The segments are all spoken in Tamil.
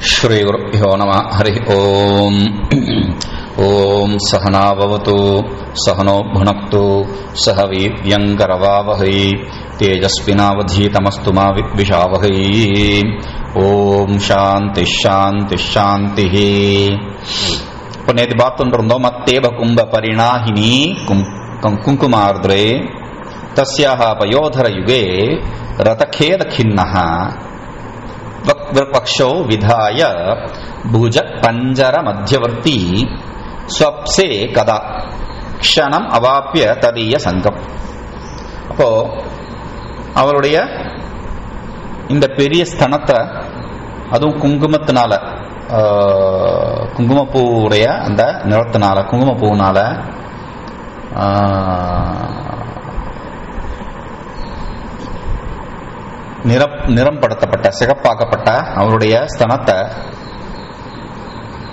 श्रीगुरुभ्यो नमः। हरि ओम्। ओम सहना भवतु सहनो भुनक्तु सह वीर्यङ्करवावहै तेजस्विनावधीतमस्तु मा विद्विषावहै। ओम शांति शांति शांति। இப்போ நேற்று பார்த்துட்டு இருந்தோம். மத்தேவ கும்ப பரிணாஹினி குங்குமார்த்ரே தஸ்யாஹ பயோதர யுகே ரதகேத கிண்ணஹ வக்ரபக்ஷோ விதாய புஜ பஞ்சர மத்தியவர்த்தி ஸ்வப்சே கதா க்ஷணம் அவாப்பிய ததீய சங்கம். அப்போ அவருடைய இந்த பெரிய ஸ்தனத்தை, அதுவும் குங்குமத்தினால, குங்குமப்பூவுடைய அந்த நிறத்தினால, குங்குமப்பூனால நிறம் படுத்தப்பட்ட, சிகப்பாக்கப்பட்ட அவருடைய ஸ்தனத்தை,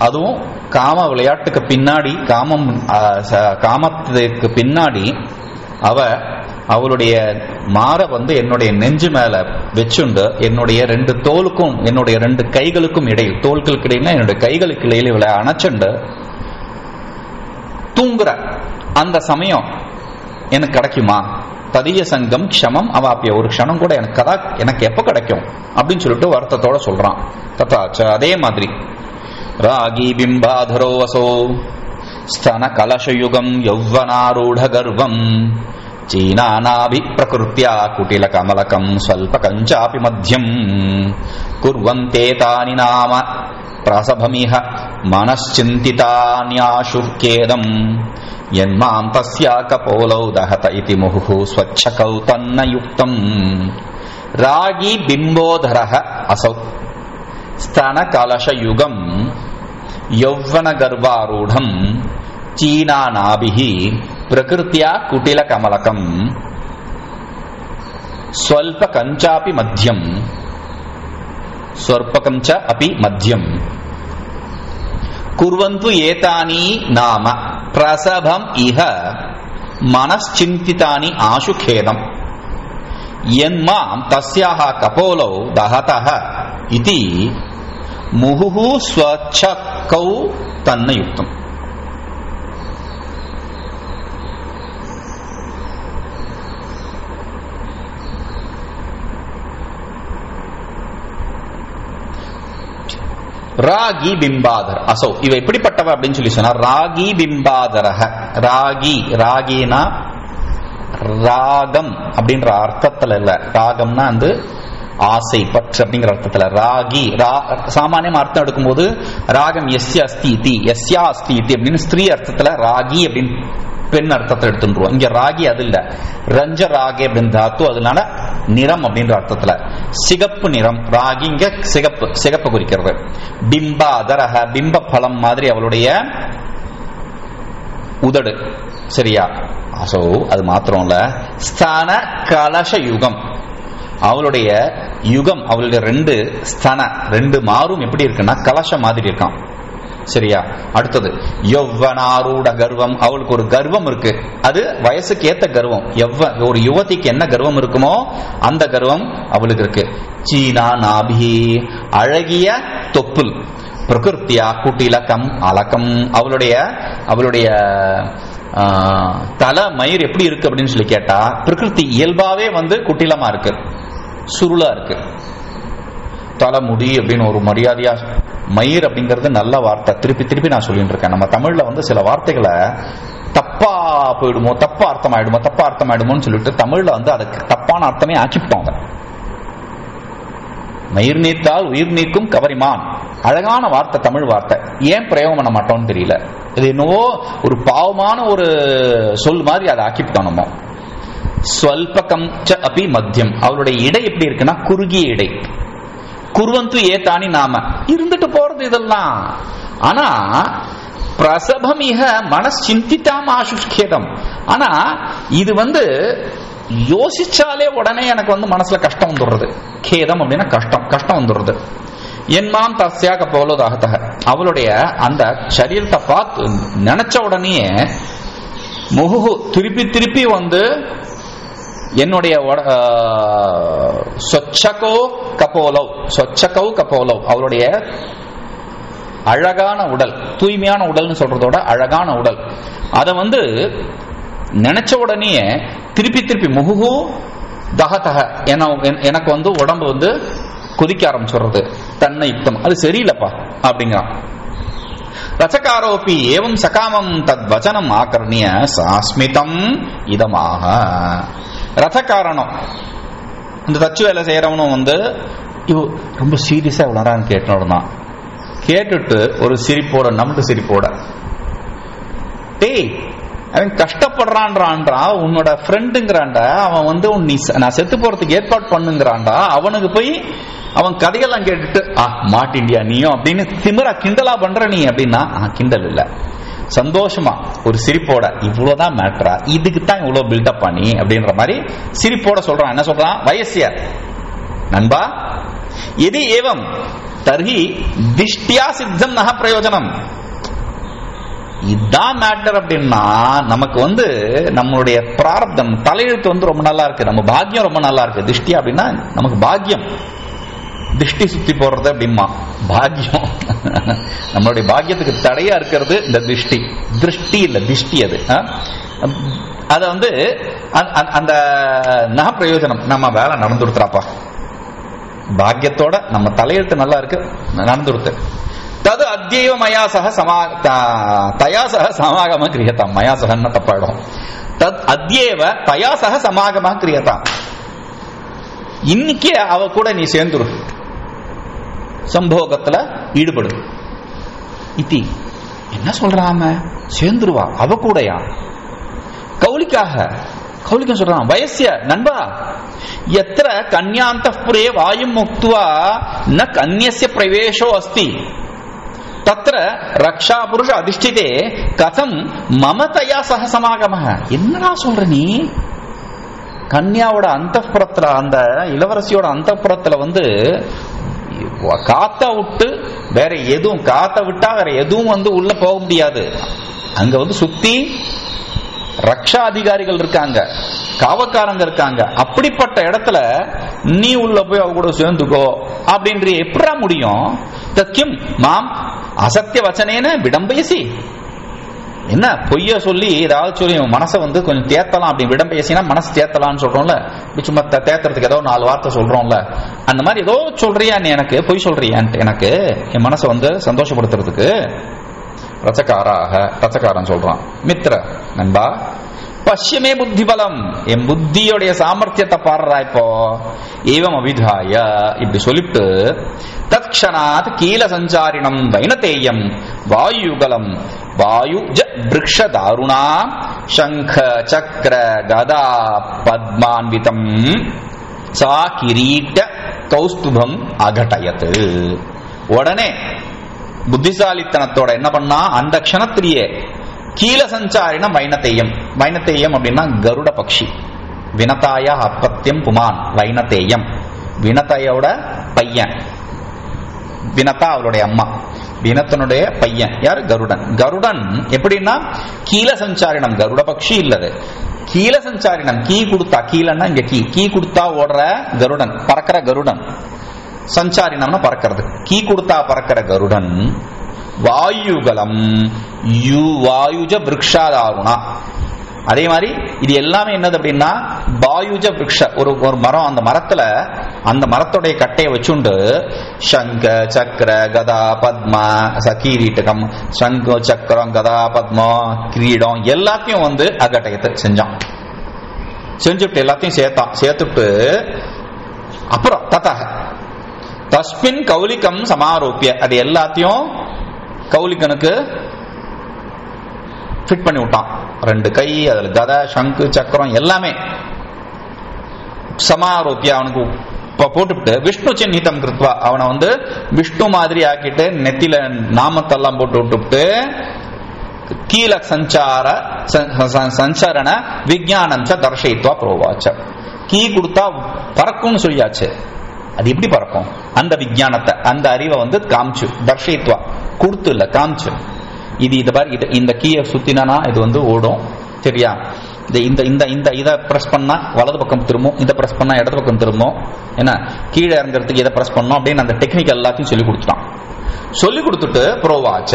அதுவும் காம விளையாட்டுக்கு பின்னாடி, காமத்துக்கு பின்னாடி அவளுடைய மாற என்னுடைய நெஞ்சு மேல வச்சுண்டு என்னுடைய ரெண்டு தோலுக்கும் என்னுடைய ரெண்டு கைகளுக்கும் இடையில், தோள்களுக்கு இடையில என்னுடைய கைகளுக்கு இடையில இவளை அணைச்சுண்டு தூங்குற அந்த சமயம் எனக்கு கிடைக்குமா? ததிய சங்கம் க்ஷமம் அவாப்பிய, ஒரு க்ஷணம் கூட எனக்கு எப்ப கிடைக்கும் அப்படின்னு சொல்லிட்டு வருத்தத்தோட சொல்றான். ததாச்ச, அதே மாதிரி ராகி பிம்பாதரோ வசோ ஸ்தன கலசயுகம் யௌவனாரூட கர்வம் சீனாநாபி பிரகிருத்யா குட்டில கமலகம் ஸ்வல்ப கஞ்சாபி மத்யம் குர்வந்தே தானி நாம பிரசபமிஹ மனশ্চিন্তিதான்யாசுர்கேதம் யன்மாம் தஸ்யா கபோலௌ தஹத இதி முஹு ஸ்வச்சகௌ தன்ன யுக்தம். ராகி பிம்போதரஹ அசௌ ஸ்தன கலசயுகம் யௌவன கர்வாரூடம் சீனாநாபிஹி பிரகிருத்யா குட்டில கமலகம் ஸ்வல்ப கஞ்சாபி மத்யம் ஸ்வல்பகம் ச அபி மத்யம் குர்வந்து ஏதானி நாம பிரசபம் இஹ மனশ্চিন্তিதானி ஆசு கேதம் யன்மாம் தஸ்யாஹ கபோலௌ தஹதஹ இதி முஹு ஸ்வச்சகௌ தன்ன யுக்தம். ராகி பிம்பாதர் அசௌ, இவ எப்படிப்பட்டவ அப்படின்னு சொல்லி சொன்னா, ராகி பிம்பாதரஹ. ராகினா ராகம் அப்படின்ற அர்த்தத்துல இல்ல, ராகம்னா வந்து ஆசை, பற்று அப்படிங்கிற அர்த்தத்துல. ராகி சாமானியம் அர்த்தம் எடுக்கும்போது ராகம் எஸ்யா அஸ்தி அப்படின்னு ஸ்திரீ அர்த்தத்துல ராகி அப்படின்னு பெண் அர்த்தத்தை எடுத்துருவோம். இங்க ராகி அது இல்ல, ரஞ்ச ராகி அப்படின்னு தாத்து, அதனால நிறம் அப்படின்ற அர்த்தத்துல சிகப்பு நிறம். ராகி இங்க சிகப்பு குறிக்கிறது. பிம்பாதரஹ, பிம்ப பலம் மாதிரி அவளுடைய உதடு, சரியா? சோ அது மாத்திரம் இல்ல, ஸ்தான கலச யுகம், அவளுடைய யுகம், அவளுடைய ரெண்டு ஸ்தன, ரெண்டு மாறும் எப்படி இருக்குன்னா கலச மாதிரி இருக்கான், சரியா? அடுத்தது யௌவனாரூட கர்வம், அவளுக்கு ஒரு கர்வம் இருக்கு, அது வயசுக்கு ஏத்த கர்வம். ஒரு யுவதிக்கு என்ன கர்வம் இருக்குமோ அந்த கர்வம் அவளுக்கு இருக்கு. சீனா நாபி, அழகிய தொப்புள். பிரகிருத்தியா குட்டிலகம் அலகம், அவளுடைய தலை மயிர் எப்படி இருக்கு அப்படின்னு சொல்லி கேட்டா, பிரகிருதி இயல்பாவே குட்டிலமா இருக்கு, சுருளா இருக்கு. தலைமுடி அப்படின்னு ஒரு மரியாதையா, மயிர் அப்படிங்கிறது நல்ல வார்த்தை, திருப்பி நான் சொல்லிட்டு இருக்கேன். நம்ம தமிழ்ல சில வார்த்தைகளை தப்பா போயிடுமோ, தப்பா அர்த்தமாயிடுமோன்னு சொல்லிட்டு தமிழ்ல அதுக்கு தப்பான அர்த்தமே ஆக்கிப்பாங்க. மயிர் நீத்தால் உயிர் நீக்கும் கவரிமான், அழகான வார்த்தை, தமிழ் வார்த்தை. ஏன் பிரயோகம் பண்ண மாட்டோம்னு தெரியல. இது என்னவோ ஒரு பாவமான ஒரு சொல் மாதிரி அதை ஆக்கிவிட்டோம் நம்ம. ஸ்வல்பகம் ச அபி மத்யம், அவளுடைய இடை எப்படி இருக்குன்னா குறுகிய இடை. குர்வந்து ஏதானி நாம, இருந்துட்டு போறது இதெல்லாம். ஆனா பிரசபமிக மனশ্চিন্তিதாம் ஆசுஷ்கேதம், ஆனா இது யோசிச்சாலே உடனே எனக்கு மனசுல கஷ்டம் வந்துடுறது. கேதம் அப்படின்னா கஷ்டம் வந்துடுறது. என்மாம் தஸ்யாக போலோதாகத்தக, அவளுடைய அந்த சரீரத்தை பார்த்து நினைச்ச உடனே முகு திருப்பி என்னுடைய சொச்சகோ கபோலவ் அவருடைய அழகான உடல், தூய்மையான உடல்னு சொல்றதோட அழகான உடல், அதை நினைச்ச உடனே திருப்பி முகுகு தகதக எனக்கு உடம்பு கொதிக்க ஆரம்பிச்சுடுறது, தன்னை யுக்தம், அது சரியில்லப்பா அப்படிங்கிறான். ரசகாரோபி ஏவம் சகாமம் தத் வச்சனம் ஆகர்ணிய சாஸ்மிதம் இதமாக. ரசகாரணம் இந்த தச்சு வேலை செய்யறவனும் இவ ரொம்ப சீரியஸா விளரான்னு கேட்டோம்னா கேட்டுட்டு ஒரு சிரிப்போட, நமக்கு சிரிப்போட, டேய் அவன் கஷ்டப்படுறான்டா, உன்னோட ஃப்ரெண்டுங்கிறான்டா, அவன் நான் செத்து போறதுக்கு ஏற்பாடு பண்ணுங்கிறான்டா, அவனுக்கு போய் அவன் கதையெல்லாம் கேட்டுட்டு மாட்டிண்டியா நீயும் அப்படின்னு திமிரா கிண்டலா பண்ற நீ அப்படின்னா, கிண்டல் இல்ல, சந்தோஷமா ஒரு சிரிப்போட, இவ்வளவுதான் மேட்டரா, இதுக்கு தான் இவ்வளவு பில்டப் பண்ணி அப்படின்ற மாதிரி சிரிப்போட சொல்றான். என்ன சொல்றான்? வயசிய நண்பா, எது ஏவம் தர்ஹி திஷ்டியா சித்தம் நக பிரயோஜனம். இதுதான் மேட்டர் அப்படின்னா, நமக்கு நம்மளுடைய பிராரப்தம் தலையெழுத்து ரொம்ப நல்லா இருக்கு, நம்ம பாக்கியம் ரொம்ப நல்லா இருக்கு. திஷ்டி அப்படின்னா நமக்கு பாக்கியம், திஷ்டி சுத்தி போடுறது அப்படிமா பாக்கியம். நம்மளுடைய பாக்கியத்துக்கு தடையா இருக்கிறது இந்த திருஷ்டி. திருஷ்டி இல்ல திஷ்டி. அது அத அந்த நக பிரயோஜனம், நம்ம வேலை நடந்துடுத்துறாப்பா, பாக்கியத்தோட நம்ம தலையெழுத்து நல்லா இருக்கு, நடந்துடுத்து. தது அத்யைவ மயா சக தயா சக சமாகம கிரியதாம். மயா சகன்னா தப்பாயிடும். தத் அத்யேவ தயா சக சமாகம கிரியதாம். இன்னைக்கே அவ கூட நீ சேர்ந்துரு, சம்போகத்துல ஈடுபடு. இத்தி என்ன சொல்றாம சேர்ந்துருவா அவ கூடயா? கௌலிக்கம் சொல்றான். வயசிய நண்பா, எத்திர கன்யாந்தப்புரே வாயும் முக்துவா ந கன்யஸ்ய பிரவேசோ அஸ்தி தத்ர ரக்ஷா புருஷ அதிஷ்டிதே கதம் மமதயா சக சமாகம. என்னடா சொல்ற நீ? கன்யாவோட அந்தப்புறத்துல, அந்த இளவரசியோட அந்தப்புறத்துல காத்த விட்டு வேற எதுவும், காத்த விட்டா வேற எதுவும் உள்ள போக முடியாது. அங்க சுத்தி ரக்ஷா அதிகாரிகள் இருக்காங்க, காவக்காரங்க இருக்காங்க. அப்படிப்பட்ட இடத்துல நீ உள்ள போய் அவ கூட சேர்ந்துக்கோ அப்படின்ற எப்படா முடியும்? தக்கியம் மாம் அசத்திய வச்சனேன விடம்பயசி. என்ன பொய்ய சொல்லி ஏதாவது சொல்லி மனசை கொஞ்சம் தேத்தலாம் அப்படி விடம்பயசினா மனசு தேத்தலாம்னு சொல்றோம்ல, சும்மா தேத்துறதுக்கு ஏதோ 4 வார்த்தை சொல்றோம்ல, அந்த மாதிரி ஏதோ சொல்றியா நீ, எனக்கு பொய் சொல்றியான்ட்டு, எனக்கு என் மனசை சந்தோஷப்படுத்துறதுக்கு. ரச்சகாரன் சொல்றான். மித்ர நண்பா, பஷ்யமே புத்தி பலம், என் புத்தியோடைய சாமர்த்தியத்தை பாடுறா இப்போ. ஏவம் அவிதாய இப்படி சொல்லிட்டு தத்க்ஷணாத் கீல சஞ்சாரிணம் வைனதேயம் வாயுகலம் வாயுஜ விருக்ஷ தாருணா சங்க சக்கர கதா பத்மான்விதம் சா கிரீட கௌஸ்துபம் அகடயத். உடனே புத்திசாலித்தனத்தோட என்ன பண்ணா, அந்த க்ஷணத்திலேயே கீல சஞ்சாரின வைனதேயம். வைனதேயம் அப்படின்னா கருட பக்ஷி. வினதாயா அப்பத்தியம் புமான் வைனதேயம். வினதையோட பையன், வினதா அவளுடைய அம்மா, வினத்தனுடைய பையன் யார்? கருடன். கருடன் எப்படின்னா கீல சஞ்சாரினம், கருட பக்ஷி இல்லது, கீல சஞ்சாரினம். கீ கொடுத்தா, கீழன்னா இங்க கீ கொடுத்தா ஓடுற கருடன், பறக்கிற கருடன். சஞ்சாரினம்னா பறக்கிறது. கீ கொடுத்தா பறக்கிற கருடன். வாயுகலம் வாயுஜ விருக்ஷாதாருணா. அதே மாதிரி இது எல்லாமே என்னது அப்படின்னா வாயுஜ விருக்ஷ, ஒரு மரம், அந்த மரத்துல அந்த மரத்துடைய கட்டையை வச்சுண்டு சங்க சக்கர கதா பத்மா சகீரீட்டகம், சங்க சக்கரம் கதா பத்மா கிரீடம் எல்லாத்தையும் அகட்டயத்தை செஞ்சான். செஞ்சுட்டு எல்லாத்தையும் சேர்த்துட்டு அப்புறம் தஸ்மின் கௌலிகம் சமாரோப்பிய, அது எல்லாத்தையும் கௌலிகனுக்கு ஃபிட் பண்ணி விட்டான். 2 கை, அதுல கதை சங்கு சக்கரம் எல்லாமே சமாரோப்பிய அவனுக்கு போட்டுவிட்டு விஷ்ணு சின்னிதம் கிருத்வா, அவனை விஷ்ணு மாதிரி ஆக்கிட்டு நெத்தில நாமத்தெல்லாம் போட்டு விட்டுவிட்டு கீழ சஞ்சாரண விஜயானம் தர்ஷயித்வா புரோவாச்ச. கீ கொடுத்தா பறக்கும்னு சொல்லியாச்சு, அது எப்படி பறக்கும்? அந்த விஞ்ஞானத்தை, அந்த அறிவை காமிச்சு, தர்ஷயித்வா கொடுத்து இல்ல காமிச்சு. இது பாரு, இந்த கீயை சுத்தினா இது ஓடும், சரியா? இதை பிரஸ் பண்ணா வலது பக்கம் திரும்பும், இதை பிரஸ் பண்ணா இடது பக்கம் திரும்பும், என்ன கீழே இறங்குறதுக்கு இதை பிரஸ் பண்ணோம் அப்படின்னு அந்த டெக்னிக் எல்லாத்தையும் சொல்லி கொடுத்துட்டான். சொல்லி கொடுத்துட்டு புரோவாச்ச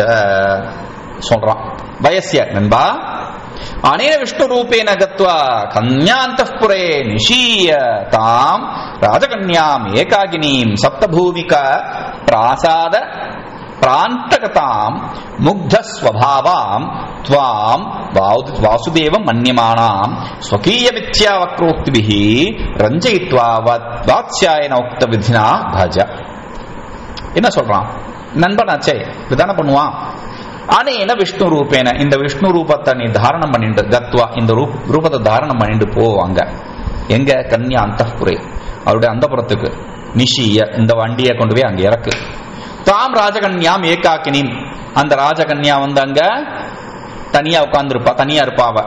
சொல்றான், வயசிய நண்பா அனேன விஷ்ணு ரூபேன கத்வா கன்யாந்தఃபுரே நிஷீய தாம் ராஜகன்யாம் ஏகாகினீம் சப்தபூமிகா பிராசாத பிராந்தகதாம் முக்தஸ்வபாவாம் த்வாம் வாசுதேவம் மன்யமானாம் ஸ்வகீய மித்யா வக்ரோக்திபிஹி ரஞ்சயித்வா வாத்ஸ்யாயன உக்த விதினா பஜ. என்ன சொல்றான் நண்பனாச்சே, இதுதானே பண்ணுவான். அனேன விஷ்ணு ரூபேன, இந்த விஷ்ணு ரூபத்தை நீ தாரணம் பண்ணிட்டு கத்வா, இந்த ரூபத்தை தாரணம் பண்ணிட்டு போவாங்க எங்க கன்யா அந்தப்புரே, அவருடைய அந்தப்புறத்துக்கு, நிஷிய இந்த வண்டியை கொண்டு போய் அங்க இறக்கு. தாம் ராஜகன்யாம் ஏகாக்கினி, அந்த ராஜகன்யா வந்து அங்க தனியா உட்கார்ந்துருப்பா, தனியா இருப்பாவ.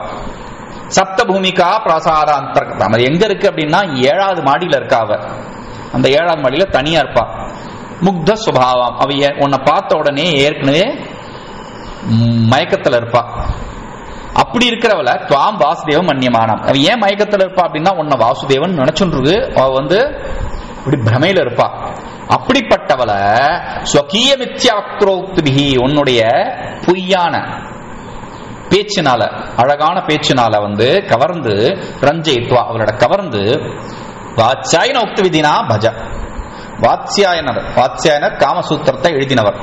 சப்த பூமிகா பிரசாத அந்தர்கதம், அது எங்க இருக்கு அப்படின்னா 7வது மாடியில இருக்காவ. அந்த 7வது மாடியில தனியா இருப்பா. முக்த சுபாவம், அவ உன்னை பார்த்த உடனே ஏற்கனவே மயக்கத்துல இருப்பா. அப்படி இருக்கிறவள துவாம் வாசுதேவம் மன்யமானம், அவ ஏன் மயக்கத்துல இருப்பா அப்படின்னா உன்னை வாசுதேவன் நினைச்சுருக்கு, அவ வந்து இப்படி பிரமையில இருப்பா. அப்படிப்பட்டவளை ஸ்வகீய மித்யா வக்ரோக்திபிஹி, உன்னுடைய பொய்யான பேச்சினால, அழகான பேச்சினால வந்து கவர்ந்து, ரஞ்சயித்வா அவளோட கவர்ந்து, வாத்ஸ்யாயன உக்த விதினா பஜ. வாத்ஸ்யாயனர் காமசூத்திரத்தை எழுதினவர்.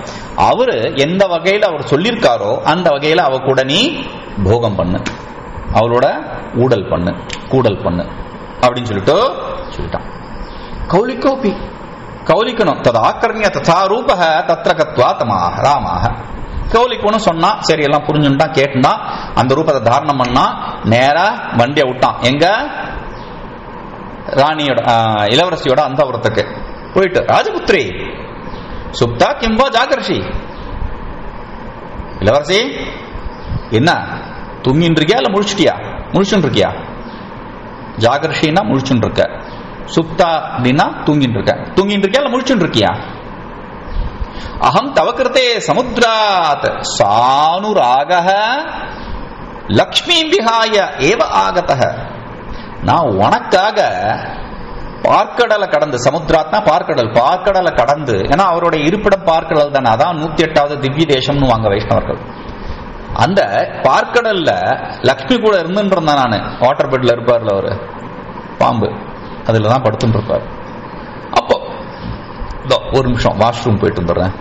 அவரு எந்த வகையில அவர் சொல்லியிருக்காரோ அந்த வகையில அவ கூட நீ போகம் பண்ணு, அவளோட ஊடல் பண்ணு, கூடல் பண்ணு அப்படின்னு சொல்லிட்டான். கௌலிக்கோபி, கௌலிக்கணும். தது ஆக்கர்ணிய ததா ரூபக தத்ர கத்வா தமாக ராமாக. கௌலிக்கணும் சொன்னா சரி, எல்லாம் புரிஞ்சுட்டான், கேட்டுட்டான். அந்த ரூபத்தை தாரணம் பண்ணா நேரா வண்டியை விட்டான் எங்க ராணியோட இளவரசியோட அந்தபுரத்துக்கு போயிட்டு, ராஜபுத்திரி சுப்தா கிம்பா ஜாகர்ஷி, இளவரசி என்ன தூங்கின்னு இருக்கியா இல்ல முழிச்சிட்டியா? முழிச்சுன்னு இருக்கியா? ஜாகர்ஷின்னா முழிச்சுன்னு இருக்க, சுப்தா அப்படின்னா தூங்கின்னு இருக்க. தூங்கின்னு இருக்கியா இல்ல முழிச்சுன்னு இருக்கியா? அகம் தவக்கிருத்தே சமுத்ராத் சானுராகஹ லக்ஷ்மீ விஹாய ஏவ ஆகதஹ, நான் உனக்காக பார்க்கடலை கடந்து, சமுத்திராத்னா பார்க்கடல், பார்க்கடலை கடந்து, ஏன்னா அவருடைய இருப்பிடம் பார்க்கடல் தானே, அதான் 108வது திவ்ய தேசம்னு வாங்க வைஷ்ணவர்கள். அந்த பார்க்கடல்ல லக்ஷ்மி கூட இருந்துருந்தேன் நானு. வாட்டர் பெட்ல இருப்பார்ல அவரு, பாம்பு, அதுலதான் படுத்துட்டு இருப்பார். அப்போ ஒரு நிமிஷம் வாஷ்ரூம் போயிட்டு வந்துடுறேன்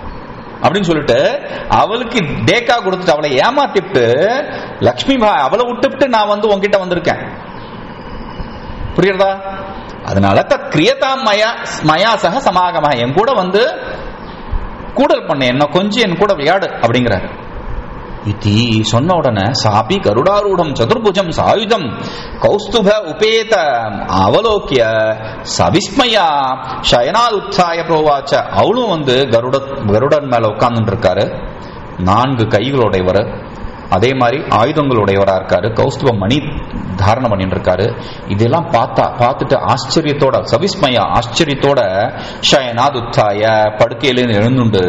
அப்படின்னு சொல்லிட்டு அவளுக்கு டேக்கா கொடுத்துட்டு அவளை ஏமாத்திட்டு, லக்ஷ்மி அவளை விட்டுவிட்டு நான் வந்து உங்ககிட்ட வந்திருக்கேன். புரியுறதா? அதனால கிரியதா மயா சக சமாகம, என் கூட வந்து கூடல் பண்ண, என்ன கொஞ்சம் என் கூட விளையாடு அப்படிங்கிறாரு. இதி சொன்ன உடனே சாபி கருடாரூடம் சதுர்புஜம் சாயுதம் கௌஸ்துப உபேத அவலோக்கிய சவிஸ்மயா சயனாத் உத்தாய புரோவாச்ச, அவளும் வந்து கருடன் மேல உட்கார்ந்து இருக்காரு. 4 கைகளுடையவர், அதே மாதிரி ஆயுதங்களுடையவரா இருக்காரு, கௌஸ்துப மணி தாரணம் பண்ணிட்டு இருக்காரு. இதெல்லாம் பார்த்துட்டு ஆச்சரியத்தோட, சவிஸ்மயா ஆச்சரியத்தோட ஷயனாத் உத்தாய படுக்கையில எழுந்துண்டு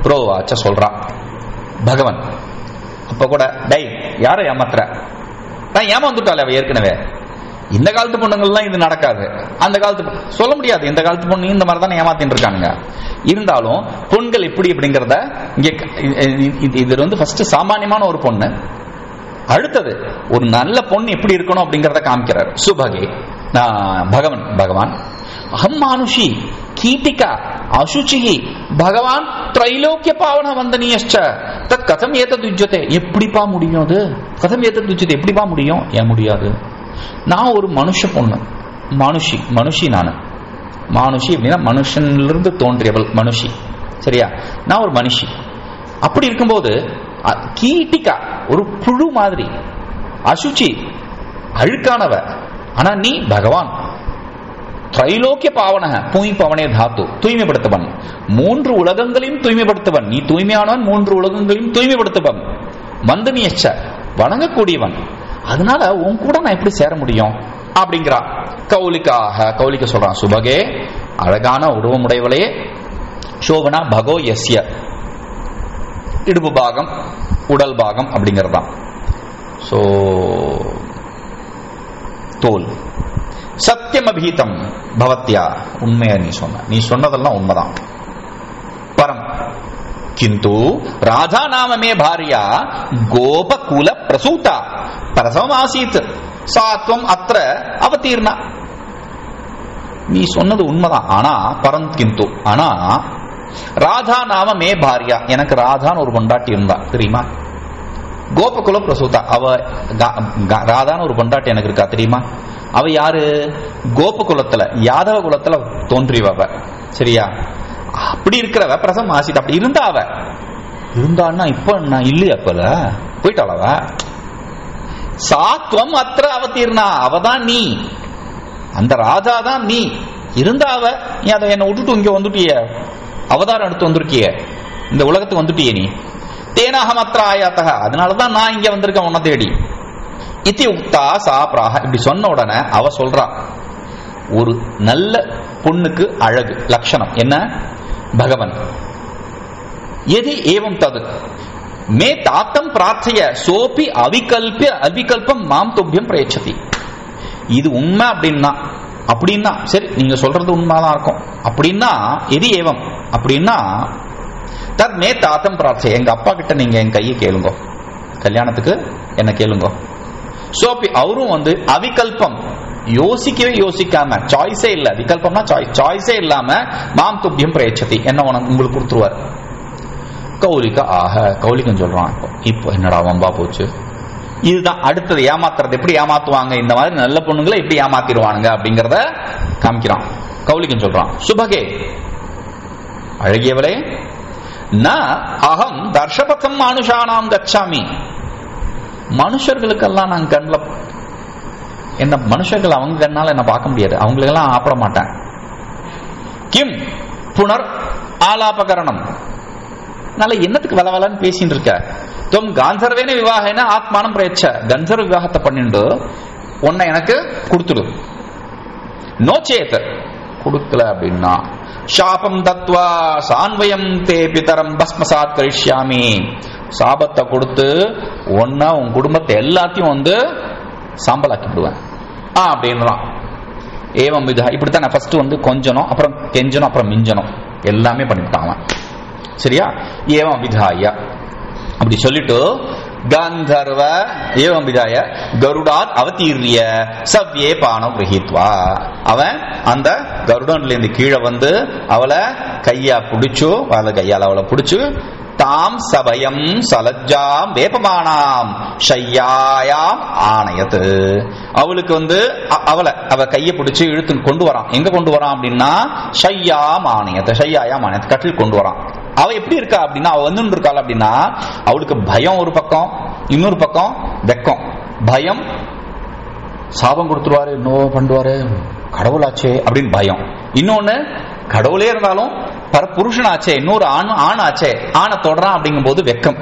புரோவாச்ச சொல்றான் பகவன். அப்ப கூட டை யார ஏமாத்துற, நான் ஏமாந்துட்டால அவ ஏற்கனவே. இந்த காலத்து பொண்ணுங்கள்லாம் இது நடக்காது, அந்த காலத்து சொல்ல முடியாது, இந்த காலத்து பொண்ணு இந்த மாதிரி தானே ஏமாத்தின்னு இருக்கானுங்க. இருந்தாலும் பொண்கள் எப்படி அப்படிங்கறத இங்க இது வந்து ஃபர்ஸ்ட் சாமானியமான ஒரு பொண்ணு, அடுத்தது ஒரு நல்ல பொண்ணு எப்படி இருக்கணும் அப்படிங்கறத காமிக்கிறார். சுபகே பகவான் அகம் மானுஷி கீட்டிகா அசுச்சி பகவான் திரைலோக்கிய பாவன வந்தனியச்ச தத் கதம் ஏதத் உஜ்ஜதே, எப்படிப்பா முடியும் அது? கதம் ஏதத் உஜ்ஜதே, எப்படிப்பா முடியும்? ஏன் முடியாது? நான் ஒரு மனுஷ பொண்ணு, மனுஷி நானு. மானுஷி அப்படின்னா மனுஷனிலிருந்து தோன்றியவள் மனுஷி, சரியா? நான் ஒரு மனுஷி. அப்படி இருக்கும்போது கீட்டிகா ஒரு புழு மாதிரி, அசுச்சி அழுக்கானவ. ஆனா நீ பகவான் திரைலோக்கிய பாவனக தூய்பவனே தாத்து, தூய்மைப்படுத்தவன், 3 உலகங்களையும் தூய்மைப்படுத்தவன். நீ தூய்மையானவன், 3 உலகங்களையும் தூய்மைப்படுத்தவன். வந்தனியச்ச வணங்கக்கூடியவன். அதனால உன் கூட நான் எப்படி சேர முடியும் அப்படிங்கிறா. கௌலிக்க சொல்றான், சுபகே அழகான உருவமுடையவளே, சோபனா பகோ யஸ்ய இடுப்பு பாகம் உடல் பாகம் அப்படிங்கறதான். சோ தோல். சத்தியம் அபீதம் பவத்யா, உண்மையா நீ சொன்னதெல்லாம் உண்மைதான். பரம் கிந்து ராதா நாமமே பாரியா கோபகுல பிரசூதா பிரசவம் ஆசீத் சாத்வம் அத்திர அவதீர்ணா. நீ சொன்னது உண்மைதான். ஆனா பரம் கிந்து, ஆனா ராதா நாம மே பாரியா, எனக்கு ராதான்னு ஒரு பொண்டாட்டி இருந்தா தெரியுமா? கோபகுல பிரசூதா, அவ ராதான்னு ஒரு பொண்டாட்டி எனக்கு இருக்கா தெரியுமா? அவ யாரு? கோபகுலத்துல யாதவ குலத்துல தோன்றியவ. சரியா? அப்படி இருக்கிறவ பிரசவம் ஆசிட். அப்படி இருந்தா அவ இருந்தான்னா இப்ப நான் இல்லையா? அப்பல போயிட்டாளவ. சாத்வம் அத்திர அவதீர்ணா, அவதான் நீ, அந்த ராஜா தான் நீ. இருந்தாவ நீ அதை என்னை விட்டுட்டு இங்க வந்துட்டிய, அவதாரம் எடுத்து வந்திருக்கிய, இந்த உலகத்துக்கு வந்துட்டிய நீ. தேனாகம் அத்திர ஆயாத்தக, அதனாலதான் நான் இங்க வந்திருக்கேன் உன்னை தேடி. இத்தி உக்தா சா பிராக, இப்படி சொன்ன உடனே அவ சொல்றா, ஒரு நல்ல பொண்ணுக்கு அழகு லட்சணம் என்ன? பகவன். எதி ஏவம் தது மே தாத்தம் பிரார்த்தைய சோபி அவிகல்பம் மாம் துப்பியம் பிரயச்சதி. இது உண்மை அப்படின்னா சரி, நீங்க சொல்றது உண்மைதான் இருக்கும் அப்படின்னா, எதி ஏவம் அப்படின்னா தத் மே தாத்தம் பிரார்த்தைய, எங்க அப்பா கிட்ட நீங்க என் கையை கேளுங்க, கல்யாணத்துக்கு என்ன கேளுங்க. சோபி, அவரும் அவிகல்பம், யோசிக்கவே யோசிக்காம, சாய்ஸே இல்ல, விகல்பம்னா சாய்ஸே இல்லாம மாம் துப்பியம் பிரயச்சதி, என்ன உங்களுக்கு கொடுத்துருவார். கௌலிகா ஆக, கௌலிகம் சொல்றான். இப்போ என்னடா வம்பா போச்சு. இதுதான் அடுத்தது ஏமாத்துறது. எப்படி ஏமாத்துவாங்க, இந்த மாதிரி நல்ல பொண்ணுங்களை எப்படி ஏமாத்திடுவானுங்க அப்படிங்கறத காமிக்கிறான். கௌலிகம் சொல்றான், சுபகே, அழகியவளே, ந அகம் தர்ஷபதம் மானுஷானாம் கச்சாமி, மனுஷர்களுக்கெல்லாம் நான் கண்ணில் என்ன, மனுஷர்கள் அவங்க கண்ணால என்ன பார்க்க முடியாது, அவங்களுக்கெல்லாம் ஆப்பட மாட்டேன். கிம் புனர் ஆலாபகரணம், நல்ல என்னத்துக்கு வளவலன்னு பேசிட்டு இருக்க. தொம் காந்தர்வேன விவாகன ஆத்மானம் பிரயச்ச, கந்தர்வ விவாகத்தை பண்ணிட்டு உன்னை எனக்கு கொடுத்துடு. நோச்சேத், கொடுக்கல அப்படின்னா சாபம் தத்வா சான்வயம் தே பிதரம் பஸ்மசாத் கரிஷ்யாமி, சாபத்தை கொடுத்து ஒன்னா உன் குடும்பத்தை எல்லாத்தையும் சாம்பலாக்கி விடுவேன் அப்படின்றான். ஏவம் விதா, இப்படித்தான் நான் ஃபர்ஸ்ட் கொஞ்சணும், அப்புறம் கெஞ்சணும், அப்புறம் மிஞ்சணும், எல்லாமே பண்ணிவிட்டான். சரியா? ஏவம் விதாய அப்படி சொல்லிட்டு கந்தர்வ ஏவம் விதாய கருடாத் அவதீரிய சவ்யே பானம் கிரஹித்வா, அவன் அந்த கருடன்ல இருந்து கீழே அவளை கையா பிடிச்சு, கையால் அவளை பிடிச்சு, தாம் சபயம் சலஜாம் வேப்பமானாம் ஷையாயாம் ஆணையத்து, அவளுக்கு அவ கையை பிடிச்சு இழுத்து கொண்டு வரான். எங்க கொண்டு வரான் அப்படின்னா ஷையாம் ஆணையத்தை, ஷையாயாம் ஆணையத்தை கட்டில் கொண்டு வரான். அவ எப்படி இருக்கா அப்படின்னா, அவ இருக்காள் அப்படின்னா, அவளுக்கு பயம் ஒரு பக்கம், இன்னொரு பக்கம் வெக்கம். பயம், சாபம் கொடுத்துருவாரு, இன்னும் பண்ணுவாரு, கடவுளாச்சே அப்படின்னு பயம். இன்னொன்னு, கடவுளே இருந்தாலும் புருஷனாச்சே, இன்னொரு ஆணாச்சே, ஆணை தொடரான் அப்படிங்கும் போது வெக்கம்.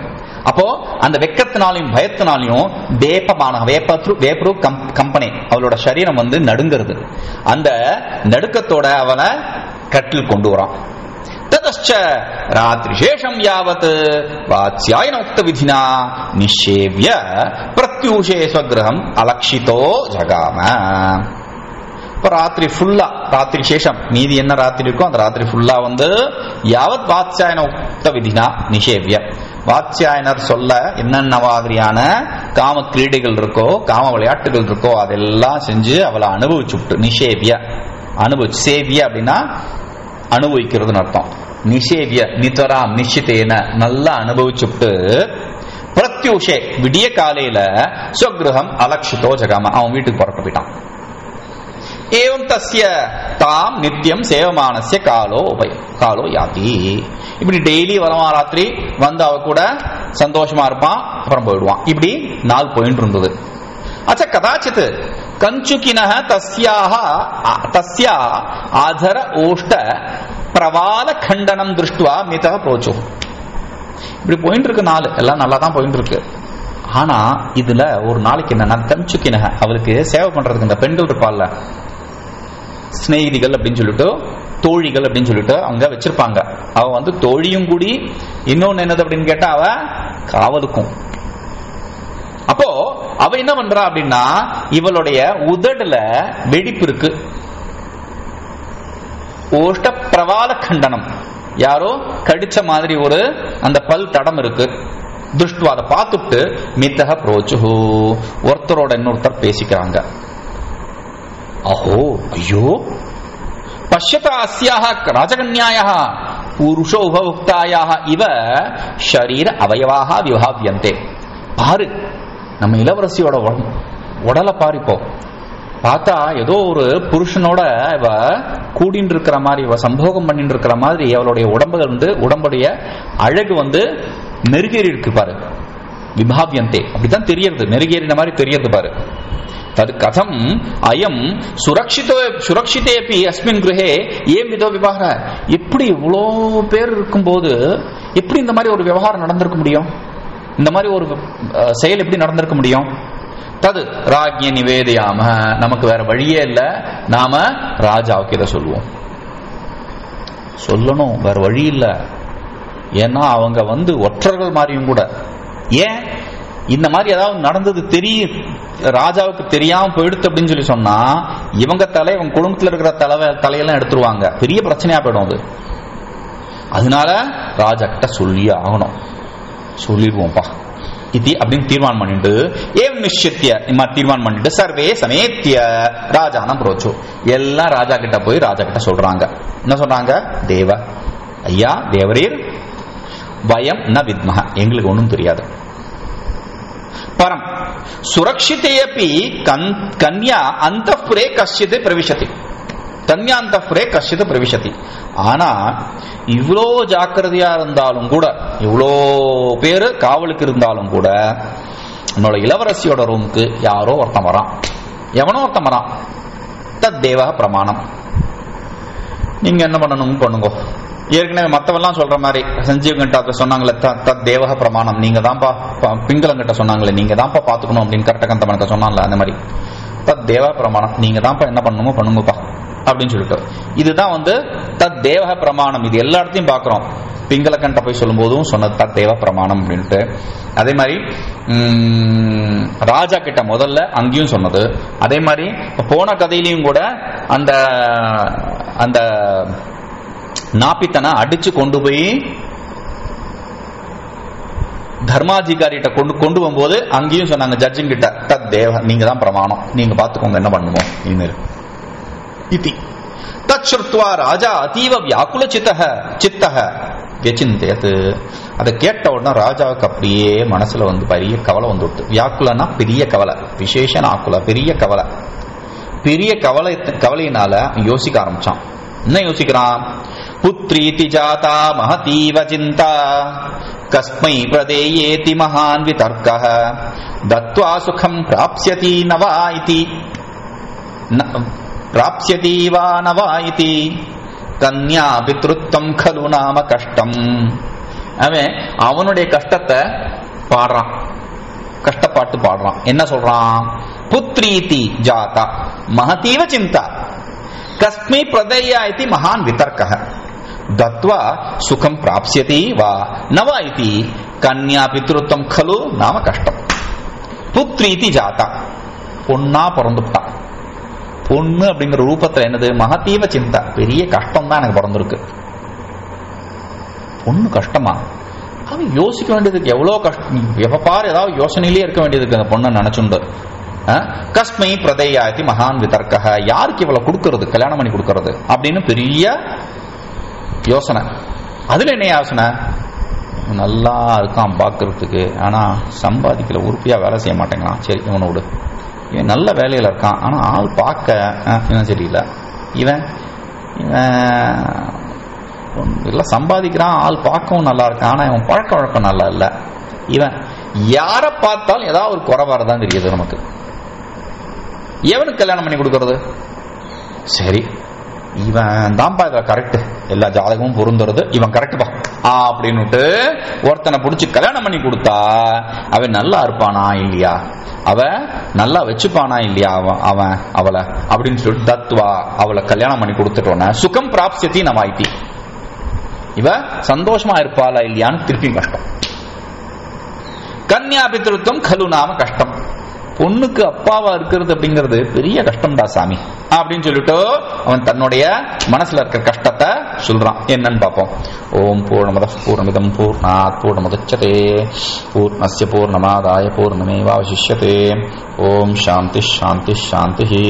அப்போ அந்த வெக்கத்தினாலையும் பயத்தினாலையும் வேப்ரூ கம்பெனி அவளோட சரீரம் நடுங்கிறது. அந்த நடுக்கத்தோட அவனை கட்டில் கொண்டு வரான். ததச்ச ராத்திரி சேஷம் யாவத் வாத்ஸ்யாயன உக்த விதினா நிஷேவ்ய பிரத்யூஷே ஸ்வக்ரஹம் அலக்ஷிதோ ஜகாம. இப்ப ராத்திரி ஃபுல்லா, ராத்திரி சேஷம் மீதி என்ன ராத்திரி இருக்கோ அந்த ராத்திரி ஃபுல்லா யாவத் வாத்ஸ்யாயன உக்த விதினா நிஷேவ்ய, வாத்ஸ்யாயனர் சொல்ல என்னென்ன மாதிரியான காம கிரீடைகள் இருக்கோ, காம விளையாட்டுகள் இருக்கோ, அதெல்லாம் செஞ்சு அவளை அனுபவிச்சுட்டு, நிஷேவ்ய அனுபவிச்சு, சேவிய அப்படின்னா அனுபவிக்கிறதுன்னு அர்த்தம். நிஷேவிய நித்வராம் நிச்சித்தேன நல்லா அனுபவிச்சுட்டு, பிரத்யூஷே விடிய காலையில ஸ்வக்ருஹம் அலக்ஷிதோ ஜகாம, அவன் வீட்டுக்கு புறப்பட்டு போயிட்டான். ஏவம் தஸ்ய தாம் நித்தியம் சேவமானஸ்ய காலோ யாதி, இப்படி டெய்லி வரவான், ராத்திரி அவ கூட சந்தோஷமா இருப்பான், அப்புறம் போயிடுவான். இப்படி நாள் போயிட்டு இருந்தது. அச்ச கதாச்சித் கஞ்சுகினஹ தஸ்யா ஆதர ஓஷ்ட பிரவால கண்டனம் திருஷ்டுவா மிதா புரோச்சு. இப்படி போயிட்டு இருக்கு நாள், எல்லாம் நல்லா தான் போயிட்டு இருக்கு. ஆனா இதுல ஒரு நாளைக்கு என்னன்னா, கஞ்சுகினஹ அவளுக்கு சேவை பண்றதுக்கு இந்த பெண்கள் இருப்பாள்ல, ஸ்நேகிதிகள் அப்படின்னு சொல்லிட்டு, தோழிகள் அப்படின்னு சொல்லிட்டு அவங்க வச்சிருப்பாங்க. அவ தோழியும் கூடி, இன்னொன்னு என்னது அப்படின்னு கேட்டா அவ காவலுக்கும். அப்போ அவ என்ன பண்றா அப்படின்னா இவளுடைய உதடுல வெடிப்பு இருக்கு. ஓஷ்ட பிரவால கண்டனம், யாரோ கடிச்ச மாதிரி ஒரு அந்த பல் தடம் இருக்கு. துஷ்டுவா அதை பார்த்துட்டு மித்தக புரோச்சுஹு, ஒருத்தரோட இன்னொருத்தர் பேசிக்கிறாங்க. அஹோ ஐயோ, பஷ்யத அஸ்யாஹ ராஜகன்யாயாஹ புருஷோ உபயுக்தாயாஹ இவ ஷரீர அவயவாஹ விபாவ்யந்தே. பாரு நம்ம இளவரசியோட உடலை பாரிப்போ பார்த்தா ஏதோ ஒரு புருஷனோட இவ கூடின்னு இருக்கிற மாதிரி, இவ சம்போகம் பண்ணிட்டு இருக்கிற மாதிரி அவளுடைய உடம்புடைய அழகு மெருகேறி இருக்கு பாரு. விபாவ்யந்தே அப்படித்தான் தெரியறது, மெருகேறின மாதிரி தெரியறது பாரு. தது கதம் அயம் சுரக்ஷிதேபி அஸ்மின் கிரஹே ஏன் விதோ விவாக. எப்படி இவ்வளோ பேர் இருக்கும்போது எப்படி இந்த மாதிரி ஒரு விவகாரம் நடந்திருக்க முடியும்? இந்த மாதிரி ஒரு செயல் எப்படி நடந்திருக்க முடியும்? தது ராஜ்ய நிவேதையாம, நமக்கு வேற வழியே இல்லை, நாம ராஜாவுக்கு இதை சொல்லுவோம். சொல்லணும், வேற வழி இல்லை. ஏன்னா அவங்க ஒற்றர்கள் மாதிரியும் கூட. ஏன் இந்த மாதிரி ஏதாவது நடந்தது தெரியும், ராஜாவுக்கு தெரியாம போயிடுத்து அப்படின்னு சொல்லி சொன்னா இவங்க இவங்க குடும்பத்தில் இருக்கிற தலையெல்லாம் எடுத்துருவாங்க, பெரிய பிரச்சனையா போயிடும் அது. அதனால ராஜா கிட்ட சொல்லி ஆகணும், சொல்லிடுவோம்ப்பா இது அப்படின்னு தீர்மானம் பண்ணிட்டு ஏவம் நிச்சயத்திய தீர்மானம் பண்ணிட்டு சர்வே சமேத்திய ராஜானம் புரோச்சு, எல்லாம் ராஜா கிட்ட போய் ராஜா கிட்ட சொல்றாங்க. என்ன சொல்றாங்க? தேவ ஐயா, தேவரீர், வயம் ந வித்மஹ, எங்களுக்கு ஒன்றும் தெரியாது. பரம் சுரக்ஷிதேயப்பி கன்யா அந்தఃபுரே கஷ்யதே பிரவிஷதி, கன்யா அந்தఃபுரே கஷ்யதே பிரவிஷதி. ஆனா இவ்வளோ ஜாக்கிரதையா இருந்தாலும் கூட, இவ்வளோ பேரு காவலுக்கு இருந்தாலும் கூட, நம்மளோட இளவரசியோட ரூமுக்கு யாரோ ஒருத்தன் வரான், எவனோ ஒருத்தன் வரான். தத் தேவ பிரமாணம், நீங்க என்ன பண்ணணும் பண்ணுங்க. ஏற்கனவே மற்றவெல்லாம் சொல்ற மாதிரி சஞ்சீவ் சொன்னாங்களே, தத் தேவக பிரமாணம், நீங்க தான்ப்பா பிங்களங்கிட்ட சொன்னாங்களே, நீங்க தான்ப்பா பாத்துக்கணும் அப்படின்னு கரெக்டா சொன்னாங்கல்ல, அந்த மாதிரி தத் தேவ பிரமாணம், நீங்க தான்ப்பா என்ன பண்ணணுமோ பண்ணுங்கப்பா அப்படின்னு சொல்லிட்டு, இதுதான் தத் தேவக பிரமாணம். இது எல்லா இடத்தையும் பாக்குறோம். பிங்களக்கண்ட போய் சொல்லும் போதும் சொன்னது தத் தேவ பிரமாணம் அப்படின்ட்டு. அதே மாதிரி ராஜா கிட்ட முதல்ல அங்கேயும் சொன்னது. அதே மாதிரி போன கதையிலையும் கூட அந்த அந்த நாப்பித்தனை அடிச்சு கொண்டு போய் தர்மாதிகாரிட்ட கொண்டு போகும்போது அங்கேயும் சொன்னாங்க ஜட்ஜிங் கிட்ட, தத் தேவ, நீங்க தான் பிரமாணம், நீங்க பாத்துக்கோங்க என்ன பண்ணுமோ இனிமேல். இதி தத் ஸ்ருத்வா ராஜா அதீவ வியாக்குல சித்தஹ வியசிந்தயத். அதை கேட்ட உடனே ராஜாவுக்கு அப்படியே மனசுல பெரிய கவலை வந்துவிட்டு. வியாக்குலன்னா பெரிய கவலை, விசேஷ ஆக்குல பெரிய கவலை. பெரிய கவலையினால யோசிக்க ஆரம்பிச்சான். என்ன யோசிக்கிறான்? புத்ரீதி ஜாதா மஹதீவ சிந்தா கஸ்மை பிரதேயேதி மகான் விதர்க்கஹ தத்வா சுகம் பிராப்ஸ்யதி நவா இதி பிராப்ஸ்யதி வா நவா இதி கன்யா பித்ருத்வம் கலு நாம கஷ்டம். அவன் அவனுடைய கஷ்டத்தை பாடுறான், கஷ்டப்பாட்டு பாடுறான். என்ன சொல்றான்? புத்ரீதி ஜாதா மஹதீவ சிந்தா கஸ்மை பிரதேயாதி மகான் விதர்க்கஹ தத்வா சுகம் பிராப்ஸ்யதி வா நவா இதி கன்யா பித்ருத்வம் கலு நாம கஷ்டம். புத்ரீதி ஜாதா, பொண்ணா பிறந்துட்டான். பொண்ணு அப்படிங்கிற ரூபத்துல என்னது? மகதீவ சிந்தா, பெரிய கஷ்டம் தான் எனக்கு பிறந்திருக்கு. பொண்ணு கஷ்டமா? அவன் யோசிக்க வேண்டியதுக்கு எவ்வளவு கஷ்டம், எப்ப பாரு ஏதாவது யோசனையிலே இருக்க வேண்டியதுக்கு அந்த பொண்ணை நினைச்சுண்டு. கஸ்மை பிரதேயாதி மகான் விதர்க்கஹ, யாருக்கு இவ்வளவு கொடுக்கறது, கல்யாணம் பண்ணி கொடுக்கறது அப்படின்னு பெரிய யோசனை. அதுல என்ன யோசனை? நல்லா இருக்கான் பாக்குறதுக்கு, ஆனா சம்பாதிக்கல, உறுப்பியா வேலை செய்ய மாட்டேங்கிறான். சரி இவனோடு, இவன் நல்ல வேலையில இருக்கான், ஆனா ஆள் பார்க்க இவன் சரியில்லை. இவன் எல்லாம் சம்பாதிக்கிறான், ஆள் பார்க்கவும் நல்லா இருக்கான், ஆனா இவன் பழக்க வழக்கம் நல்லா இல்லை. இவன் யாரை பார்த்தாலும் ஏதாவது ஒரு குறைபாடுதான் தெரியுது நமக்கு. எவனுக்கு கல்யாணம் பண்ணி கொடுக்கறது? சரி இவன் தான்ப்பா இவன் கரெக்ட், எல்லா ஜாதகமும் பொருந்துறது, இவன் கரெக்டுப்பா அப்படின்னுட்டு ஒருத்தனை பிடிச்சி கல்யாணம் பண்ணி கொடுத்தா அவன் நல்லா இருப்பானா இல்லையா, அவன் நல்லா வச்சுப்பானா இல்லையா அவன் அவளை அப்படின்னு சொல்லிட்டு தத்வா அவளை கல்யாணம் பண்ணி கொடுத்துட்டோன்னா சுகம் பிராப்ஸ்யதி நவாய்த்தி, இவ சந்தோஷமா இருப்பாளா இல்லையான்னு திருப்பி கஷ்டம். கன்யா பித்ருத்வம் கலு நாம கஷ்டம், பொண்ணுக்கு அப்பாவா இருக்கிறது அப்படிங்கிறது பெரிய கஷ்டம்டா சாமி அப்படின்னு சொல்லிட்டு அவன் தன்னுடைய மனசுல இருக்கிற கஷ்டத்தை சொல்றான். என்னன்னு பார்ப்போம். ஓம் பூர்ணமத பூர்ணமிதம் பூர்ணாத் பூர்ணமுதச்யதே பூர்ணஸ்ய பூர்ணமாதாய பூர்ணமேவாவசிஷ்யதே. ஓம் சாந்தி சாந்தி சாந்தி.